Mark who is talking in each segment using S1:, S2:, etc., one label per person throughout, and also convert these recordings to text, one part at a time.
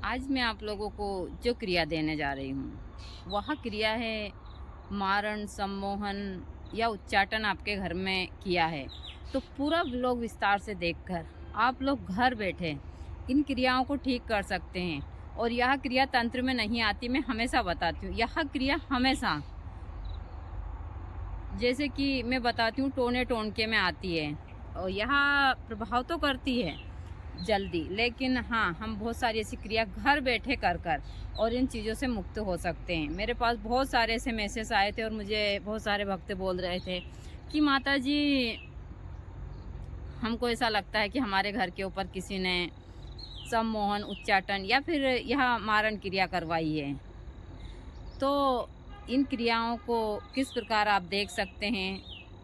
S1: आज मैं आप लोगों को जो क्रिया देने जा रही हूँ, वह क्रिया है मारण, सम्मोहन या उच्चाटन आपके घर में किया है, तो पूरा व्लॉग विस्तार से देखकर आप लोग घर बैठे इन क्रियाओं को ठीक कर सकते हैं। और यह क्रिया तंत्र में नहीं आती, मैं हमेशा बताती हूँ। यह क्रिया हमेशा, जैसे कि मैं बताती हूँ, टोने टोनके में आती है और यह प्रभाव तो करती है जल्दी, लेकिन हाँ, हम बहुत सारी ऐसी क्रिया घर बैठे कर कर और इन चीज़ों से मुक्त हो सकते हैं। मेरे पास बहुत सारे ऐसे मैसेज आए थे और मुझे बहुत सारे भक्त बोल रहे थे कि माता जी, हमको ऐसा लगता है कि हमारे घर के ऊपर किसी ने सम्मोहन, उच्चाटन या फिर यह मारण क्रिया करवाई है। तो इन क्रियाओं को किस प्रकार आप देख सकते हैं,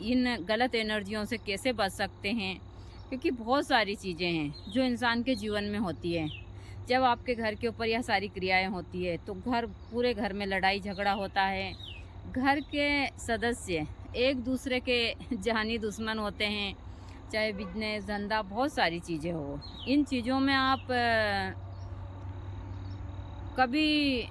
S1: इन गलत एनर्जियों से कैसे बच सकते हैं, क्योंकि बहुत सारी चीज़ें हैं जो इंसान के जीवन में होती है। जब आपके घर के ऊपर यह सारी क्रियाएं होती है तो पूरे घर में लड़ाई झगड़ा होता है। घर के सदस्य एक दूसरे के जानी दुश्मन होते हैं, चाहे बिजनेस, धंधा, बहुत सारी चीज़ें हो। इन चीज़ों में आप कभी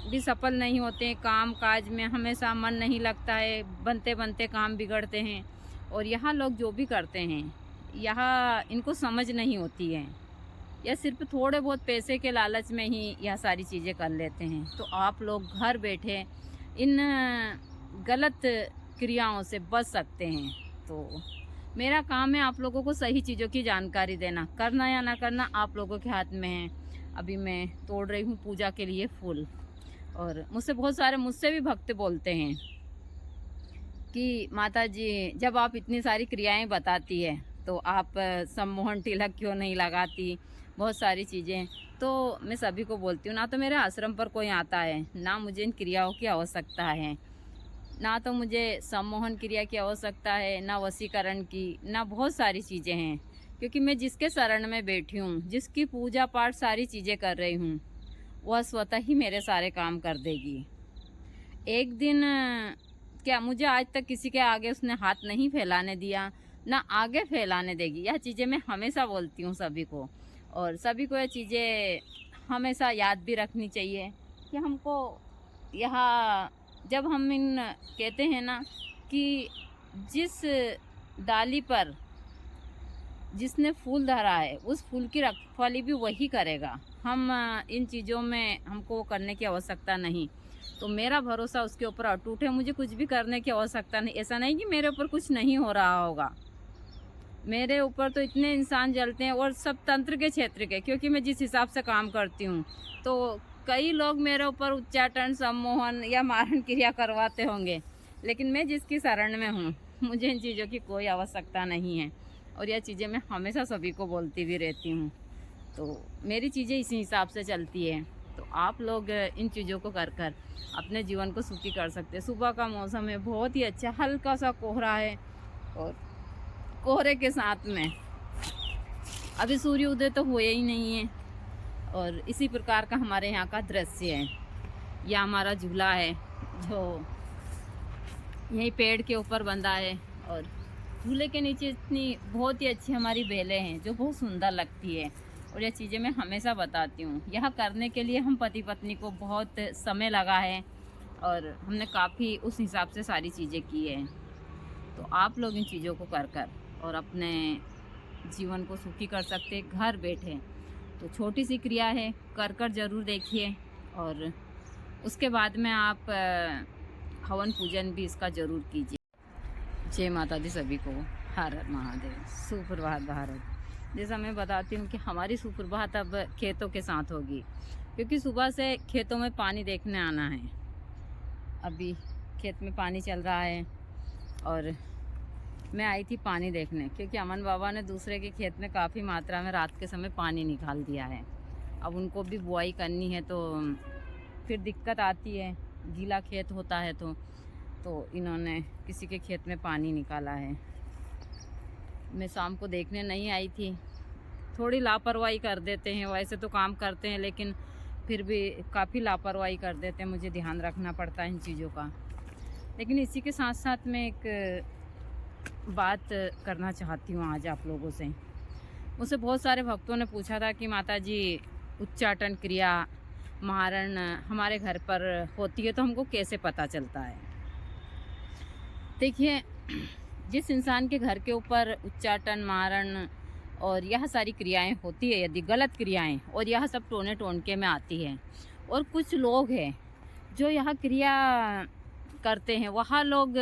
S1: भी सफल नहीं होते हैं। काम काज में हमेशा मन नहीं लगता है, बनते बनते काम बिगड़ते हैं। और यहाँ लोग जो भी करते हैं, यहाँ इनको समझ नहीं होती है, या सिर्फ थोड़े बहुत पैसे के लालच में ही यह सारी चीज़ें कर लेते हैं। तो आप लोग घर बैठे इन गलत क्रियाओं से बच सकते हैं। तो मेरा काम है आप लोगों को सही चीज़ों की जानकारी देना। करना या ना करना आप लोगों के हाथ में है। अभी मैं तोड़ रही हूँ पूजा के लिए फूल, और मुझसे भी भक्त बोलते हैं कि माता जी, जब आप इतनी सारी क्रियाएं बताती है तो आप सम्मोहन तिलक क्यों नहीं लगाती, बहुत सारी चीज़ें। तो मैं सभी को बोलती हूँ, ना तो मेरे आश्रम पर कोई आता है, ना मुझे इन क्रियाओं की आवश्यकता है, ना तो मुझे सम्मोहन क्रिया की आवश्यकता है, ना वशीकरण की, ना बहुत सारी चीज़ें हैं। क्योंकि मैं जिसके शरण में बैठी हूँ, जिसकी पूजा पाठ सारी चीज़ें कर रही हूँ, वह स्वतः ही मेरे सारे काम कर देगी। एक दिन क्या, मुझे आज तक किसी के आगे उसने हाथ नहीं फैलाने दिया, ना आगे फैलाने देगी। यह चीज़ें मैं हमेशा बोलती हूँ सभी को, और सभी को यह चीज़ें हमेशा याद भी रखनी चाहिए कि हमको यहाँ, जब हम इन कहते हैं ना कि जिस डाली पर जिसने फूल धरा है, उस फूल की रखवाली भी वही करेगा। हम इन चीज़ों में हमको करने की आवश्यकता नहीं। तो मेरा भरोसा उसके ऊपर अटूट है, मुझे कुछ भी करने की आवश्यकता नहीं। ऐसा नहीं कि मेरे ऊपर कुछ नहीं हो रहा होगा, मेरे ऊपर तो इतने इंसान जलते हैं, और सब तंत्र के क्षेत्र के, क्योंकि मैं जिस हिसाब से काम करती हूँ। तो कई लोग मेरे ऊपर उच्चाटन, सम्मोहन या मारण क्रिया करवाते होंगे, लेकिन मैं जिसकी शरण में हूँ, मुझे इन चीज़ों की कोई आवश्यकता नहीं है। और यह चीज़ें मैं हमेशा सभी को बोलती भी रहती हूँ। तो मेरी चीज़ें इसी हिसाब से चलती है। तो आप लोग इन चीज़ों को कर कर अपने जीवन को सुखी कर सकते हैं। सुबह का मौसम है, बहुत ही अच्छा, हल्का सा कोहरा है, और कोहरे के साथ में अभी सूर्य उदय तो हुए ही नहीं है। और इसी प्रकार का हमारे यहाँ का दृश्य है। यह हमारा झूला है जो यही पेड़ के ऊपर बंधा है, और झूले के नीचे इतनी बहुत ही अच्छी हमारी बेलें हैं जो बहुत सुंदर लगती है। और ये चीज़ें मैं हमेशा बताती हूँ। यह करने के लिए हम पति पत्नी को बहुत समय लगा है, और हमने काफ़ी उस हिसाब से सारी चीज़ें की है। तो आप लोग इन चीज़ों को कर कर और अपने जीवन को सुखी कर सकते हैं घर बैठे। तो छोटी सी क्रिया है, कर कर ज़रूर देखिए, और उसके बाद में आप हवन पूजन भी इसका ज़रूर कीजिए। जय माता दी सभी को। हर हर महादेव। सुप्रभात भारत। जैसा मैं बताती हूँ कि हमारी सुप्रभात अब खेतों के साथ होगी, क्योंकि सुबह से खेतों में पानी देखने आना है। अभी खेत में पानी चल रहा है, और मैं आई थी पानी देखने, क्योंकि अमन बाबा ने दूसरे के खेत में काफ़ी मात्रा में रात के समय पानी निकाल दिया है। अब उनको भी बुआई करनी है, तो फिर दिक्कत आती है, गीला खेत होता है। तो इन्होंने किसी के खेत में पानी निकाला है। मैं शाम को देखने नहीं आई थी। थोड़ी लापरवाही कर देते हैं, वैसे तो काम करते हैं, लेकिन फिर भी काफ़ी लापरवाही कर देते हैं। मुझे ध्यान रखना पड़ता है इन चीज़ों का। लेकिन इसी के साथ साथ मैं एक बात करना चाहती हूँ आज आप लोगों से। मुझसे बहुत सारे भक्तों ने पूछा था कि माता जी, उच्चाटन क्रिया, मारण हमारे घर पर होती है तो हमको कैसे पता चलता है? देखिए, जिस इंसान के घर के ऊपर उच्चाटन, मारण और यह सारी क्रियाएं होती है, यदि गलत क्रियाएं, और यह सब टोने टोनके में आती है, और कुछ लोग हैं जो यह क्रिया करते हैं, वह लोग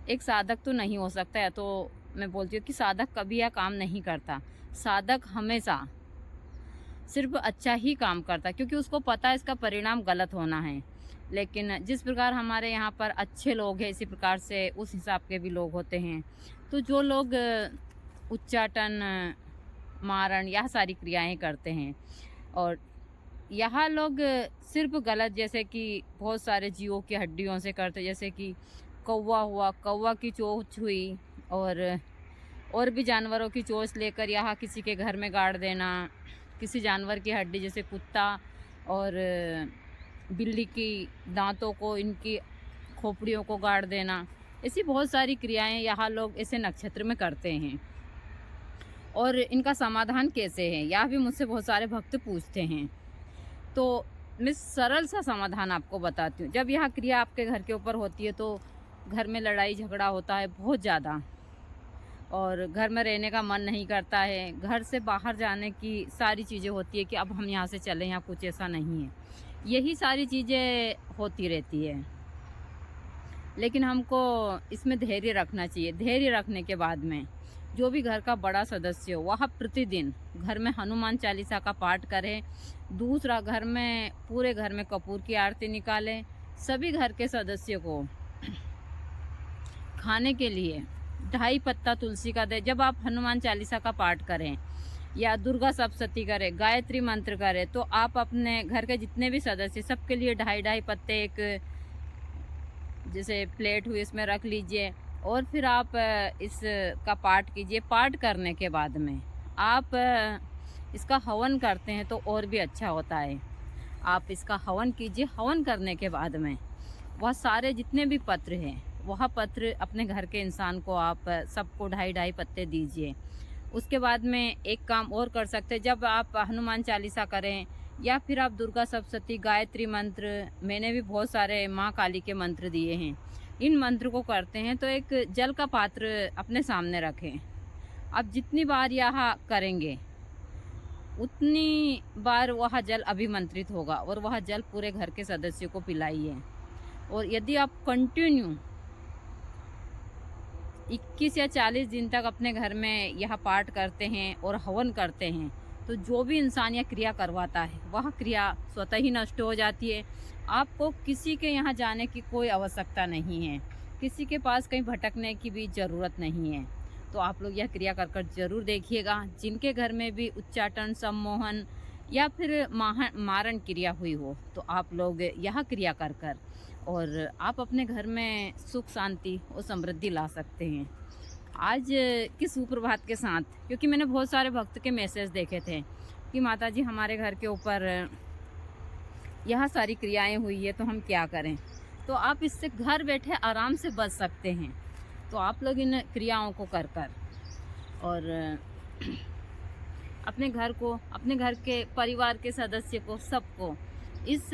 S1: एक साधक तो नहीं हो सकता है। तो मैं बोलती हूँ कि साधक कभी यह काम नहीं करता। साधक हमेशा सिर्फ अच्छा ही काम करता है, क्योंकि उसको पता है इसका परिणाम गलत होना है। लेकिन जिस प्रकार हमारे यहाँ पर अच्छे लोग हैं, इसी प्रकार से उस हिसाब के भी लोग होते हैं। तो जो लोग उच्चाटन, मारण, यह सारी क्रियाएं करते हैं, और यह लोग सिर्फ गलत, जैसे कि बहुत सारे जीवों की हड्डियों से करते, जैसे कि कौवा हुआ, कौवा की चोंच हुई, और भी जानवरों की चोंच लेकर यहाँ किसी के घर में गाड़ देना, किसी जानवर की हड्डी जैसे कुत्ता और बिल्ली की दांतों को, इनकी खोपड़ियों को गाड़ देना, ऐसी बहुत सारी क्रियाएं यहाँ लोग ऐसे नक्षत्र में करते हैं। और इनका समाधान कैसे है, यह भी मुझसे बहुत सारे भक्त पूछते हैं। तो मैं सरल सा समाधान आपको बताती हूँ। जब यह क्रिया आपके घर के ऊपर होती है तो घर में लड़ाई झगड़ा होता है बहुत ज़्यादा, और घर में रहने का मन नहीं करता है, घर से बाहर जाने की सारी चीज़ें होती है कि अब हम यहाँ से चलें, यहाँ कुछ ऐसा नहीं है, यही सारी चीज़ें होती रहती है। लेकिन हमको इसमें धैर्य रखना चाहिए। धैर्य रखने के बाद में जो भी घर का बड़ा सदस्य हो, वह प्रतिदिन घर में हनुमान चालीसा का पाठ करे। दूसरा, घर में पूरे घर में कपूर की आरती निकाले। सभी घर के सदस्य को खाने के लिए 2.5 पत्ता तुलसी का दे। जब आप हनुमान चालीसा का पाठ करें या दुर्गा सप्तशती करें, गायत्री मंत्र करें, तो आप अपने घर के जितने भी सदस्य, सबके लिए 2.5 पत्ते एक जैसे प्लेट हुई इसमें रख लीजिए, और फिर आप इसका पाठ कीजिए। पाठ करने के बाद में आप इसका हवन करते हैं तो और भी अच्छा होता है। आप इसका हवन कीजिए। हवन करने के बाद में वह सारे जितने भी पत्र हैं, वह पत्र अपने घर के इंसान को आप सबको 2.5 पत्ते दीजिए। उसके बाद में एक काम और कर सकते हैं, जब आप हनुमान चालीसा करें या फिर आप दुर्गा सप्तशती, गायत्री मंत्र, मैंने भी बहुत सारे माँ काली के मंत्र दिए हैं, इन मंत्र को करते हैं तो एक जल का पात्र अपने सामने रखें। आप जितनी बार यह करेंगे उतनी बार वह जल अभिमंत्रित होगा, और वह जल पूरे घर के सदस्यों को पिलाइए। और यदि आप कंटिन्यू 21 या 40 दिन तक अपने घर में यह पाठ करते हैं और हवन करते हैं, तो जो भी इंसान यह क्रिया करवाता है वह क्रिया स्वतः ही नष्ट हो जाती है। आपको किसी के यहाँ जाने की कोई आवश्यकता नहीं है, किसी के पास कहीं भटकने की भी ज़रूरत नहीं है। तो आप लोग यह क्रिया कर ज़रूर देखिएगा। जिनके घर में भी उच्चाटन, सम्मोहन या फिर मारण क्रिया हुई हो, तो आप लोग यह क्रिया कर और आप अपने घर में सुख, शांति और समृद्धि ला सकते हैं। आज की सुप्रभात के साथ, क्योंकि मैंने बहुत सारे भक्त के मैसेज देखे थे कि माता जी हमारे घर के ऊपर यह सारी क्रियाएं हुई है तो हम क्या करें, तो आप इससे घर बैठे आराम से बच सकते हैं। तो आप लोग इन क्रियाओं को कर और अपने घर को, अपने घर के परिवार के सदस्य को, सबको इस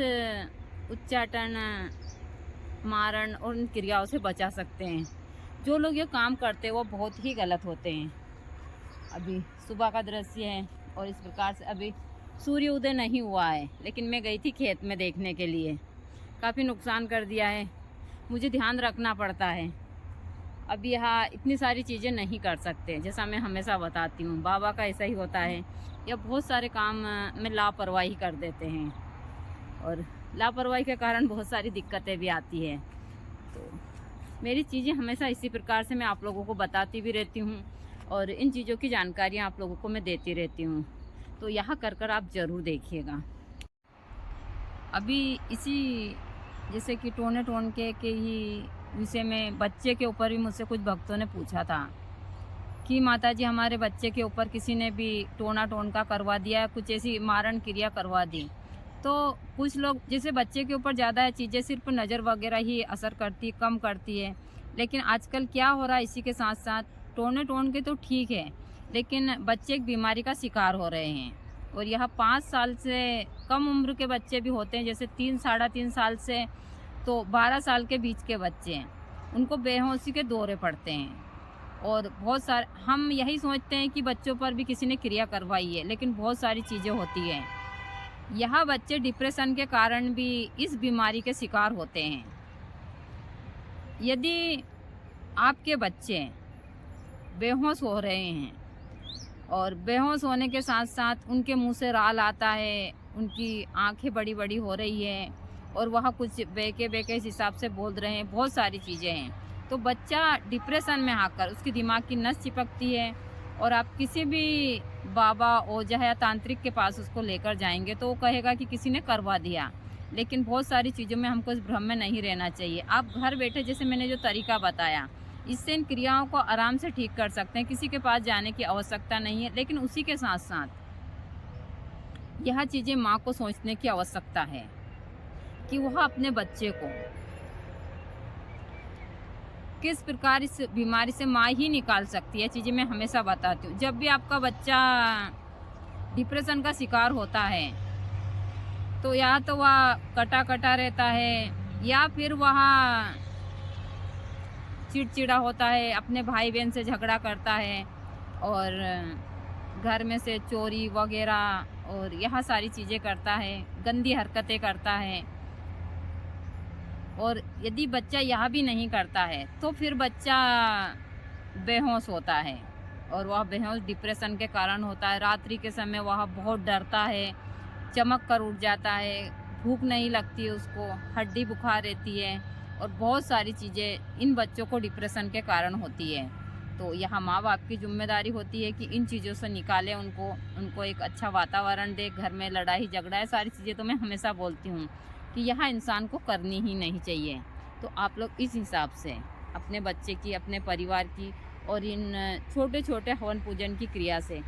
S1: उच्चाटन, मारण और इन क्रियाओं से बचा सकते हैं। जो लोग ये काम करते हैं वो बहुत ही गलत होते हैं। अभी सुबह का दृश्य है और इस प्रकार से अभी सूर्य उदय नहीं हुआ है, लेकिन मैं गई थी खेत में देखने के लिए। काफ़ी नुकसान कर दिया है, मुझे ध्यान रखना पड़ता है। अब यहाँ इतनी सारी चीज़ें नहीं कर सकते, जैसा मैं हमेशा बताती हूँ। बाबा का ऐसा ही होता है, या बहुत सारे काम में लापरवाही कर देते हैं, और लापरवाही के कारण बहुत सारी दिक्कतें भी आती है। तो मेरी चीज़ें हमेशा इसी प्रकार से मैं आप लोगों को बताती भी रहती हूँ, और इन चीज़ों की जानकारियाँ आप लोगों को मैं देती रहती हूँ। तो यहाँ कर आप ज़रूर देखिएगा। अभी इसी जैसे कि टोने टोनके के ही विषय में बच्चे के ऊपर भी मुझसे कुछ भक्तों ने पूछा था कि माता जी हमारे बच्चे के ऊपर किसी ने भी टोना टोनका करवा दिया, कुछ ऐसी मारण क्रिया करवा दी। तो कुछ लोग, जैसे बच्चे के ऊपर ज़्यादा चीज़ें सिर्फ नज़र वगैरह ही असर करती, कम करती है, लेकिन आजकल क्या हो रहा है, इसी के साथ साथ टोने टोन के तो ठीक है, लेकिन बच्चे एक बीमारी का शिकार हो रहे हैं। और यह 5 साल से कम उम्र के बच्चे भी होते हैं, जैसे 3 साढ़े 3 साल से तो 12 साल के बीच के बच्चे हैं, उनको बेहोशी के दौरे पड़ते हैं। और बहुत सारे हम यही सोचते हैं कि बच्चों पर भी किसी ने क्रिया करवाई है, लेकिन बहुत सारी चीज़ें होती हैं। यह बच्चे डिप्रेशन के कारण भी इस बीमारी के शिकार होते हैं। यदि आपके बच्चे बेहोश हो रहे हैं और बेहोश होने के साथ साथ उनके मुंह से राल आता है, उनकी आंखें बड़ी बड़ी हो रही है और वह कुछ बेके बेके इस हिसाब से बोल रहे हैं, बहुत सारी चीज़ें हैं, तो बच्चा डिप्रेशन में आकर उसकी दिमाग की नस चिपकती है। और आप किसी भी बाबा ओझा या तांत्रिक के पास उसको लेकर जाएंगे तो वो कहेगा कि किसी ने करवा दिया। लेकिन बहुत सारी चीज़ों में हमको इस भ्रम में नहीं रहना चाहिए। आप घर बैठे जैसे मैंने जो तरीका बताया, इससे इन क्रियाओं को आराम से ठीक कर सकते हैं। किसी के पास जाने की आवश्यकता नहीं है। लेकिन उसी के साथ साथ यह चीज़ें माँ को सोचने की आवश्यकता है कि वह अपने बच्चे को किस प्रकार इस बीमारी से माँ ही निकाल सकती है। चीज़ें मैं हमेशा बताती हूँ। जब भी आपका बच्चा डिप्रेशन का शिकार होता है तो या तो वह कटा कटा रहता है या फिर वह चिड़चिड़ा होता है, अपने भाई बहन से झगड़ा करता है और घर में से चोरी वगैरह और यह सारी चीज़ें करता है, गंदी हरकतें करता है। और यदि बच्चा यह भी नहीं करता है तो फिर बच्चा बेहोश होता है और वह बेहोश डिप्रेशन के कारण होता है। रात्रि के समय वह बहुत डरता है, चमक कर उठ जाता है, भूख नहीं लगती उसको, हड्डी बुखार रहती है और बहुत सारी चीज़ें इन बच्चों को डिप्रेशन के कारण होती है। तो यहाँ माँ बाप की जिम्मेदारी होती है कि इन चीज़ों से निकालें उनको एक अच्छा वातावरण दे। घर में लड़ाई झगड़ा है, सारी चीज़ें तो मैं हमेशा बोलती हूँ कि यह इंसान को करनी ही नहीं चाहिए। तो आप लोग इस हिसाब से अपने बच्चे की, अपने परिवार की और इन छोटे छोटे हवन पूजन की क्रिया से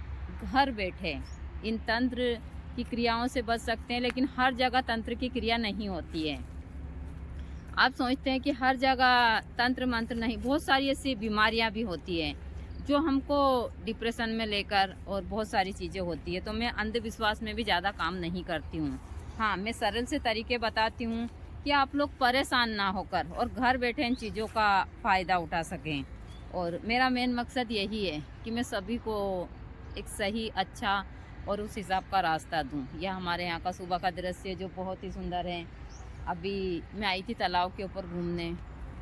S1: घर बैठे इन तंत्र की क्रियाओं से बच सकते हैं। लेकिन हर जगह तंत्र की क्रिया नहीं होती है। आप सोचते हैं कि हर जगह तंत्र मंत्र नहीं, बहुत सारी ऐसी बीमारियां भी होती हैं जो हमको डिप्रेशन में लेकर और बहुत सारी चीज़ें होती है। तो मैं अंधविश्वास में भी ज़्यादा काम नहीं करती हूँ। हाँ, मैं सरल से तरीके बताती हूँ कि आप लोग परेशान ना होकर और घर बैठे इन चीज़ों का फ़ायदा उठा सकें। और मेरा मेन मकसद यही है कि मैं सभी को एक सही, अच्छा और उस हिसाब का रास्ता दूँ। यह हमारे यहाँ का सुबह का दृश्य जो बहुत ही सुंदर है। अभी मैं आई थी तालाब के ऊपर घूमने,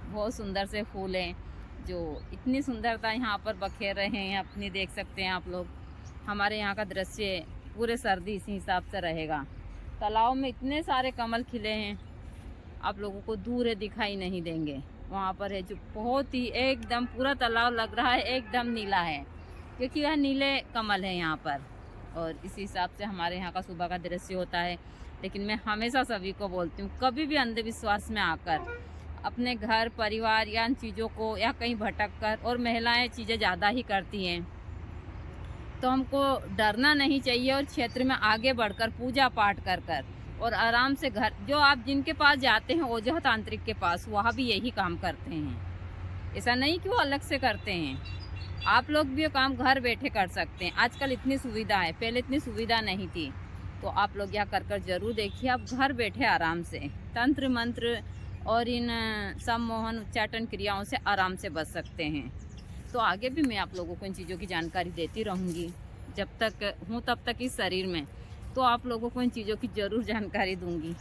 S1: बहुत सुंदर से फूल हैं जो इतनी सुंदरता यहाँ पर बखेर रहे हैं, अपनी देख सकते हैं आप लोग। हमारे यहाँ का दृश्य पूरे सर्दी इसी हिसाब से रहेगा। तालाब में इतने सारे कमल खिले हैं, आप लोगों को दूर दिखाई नहीं देंगे। वहाँ पर है जो बहुत ही एकदम पूरा तालाब लग रहा है एकदम नीला है, क्योंकि वह नीले कमल है यहाँ पर। और इसी हिसाब से हमारे यहाँ का सुबह का दृश्य होता है। लेकिन मैं हमेशा सभी को बोलती हूँ, कभी भी अंधविश्वास में आकर अपने घर परिवार या इन चीज़ों को या कहीं भटक कर, और महिलाएं चीज़ें ज़्यादा ही करती हैं, तो हमको डरना नहीं चाहिए और क्षेत्र में आगे बढ़कर पूजा पाठ कर और आराम से घर, जो आप जिनके पास जाते हैं ओझा तांत्रिक के पास, वह भी यही काम करते हैं। ऐसा नहीं कि वो अलग से करते हैं, आप लोग भी ये काम घर बैठे कर सकते हैं। आजकल इतनी सुविधा है, पहले इतनी सुविधा नहीं थी। तो आप लोग यह कर जरूर देखिए। आप घर बैठे आराम से तंत्र मंत्र और इन सम्मोहन उच्चाटन क्रियाओं से आराम से बच सकते हैं। तो आगे भी मैं आप लोगों को इन चीज़ों की जानकारी देती रहूँगी, जब तक हूँ तब तक इस शरीर में। तो आप लोगों को इन चीज़ों की ज़रूर जानकारी दूँगी।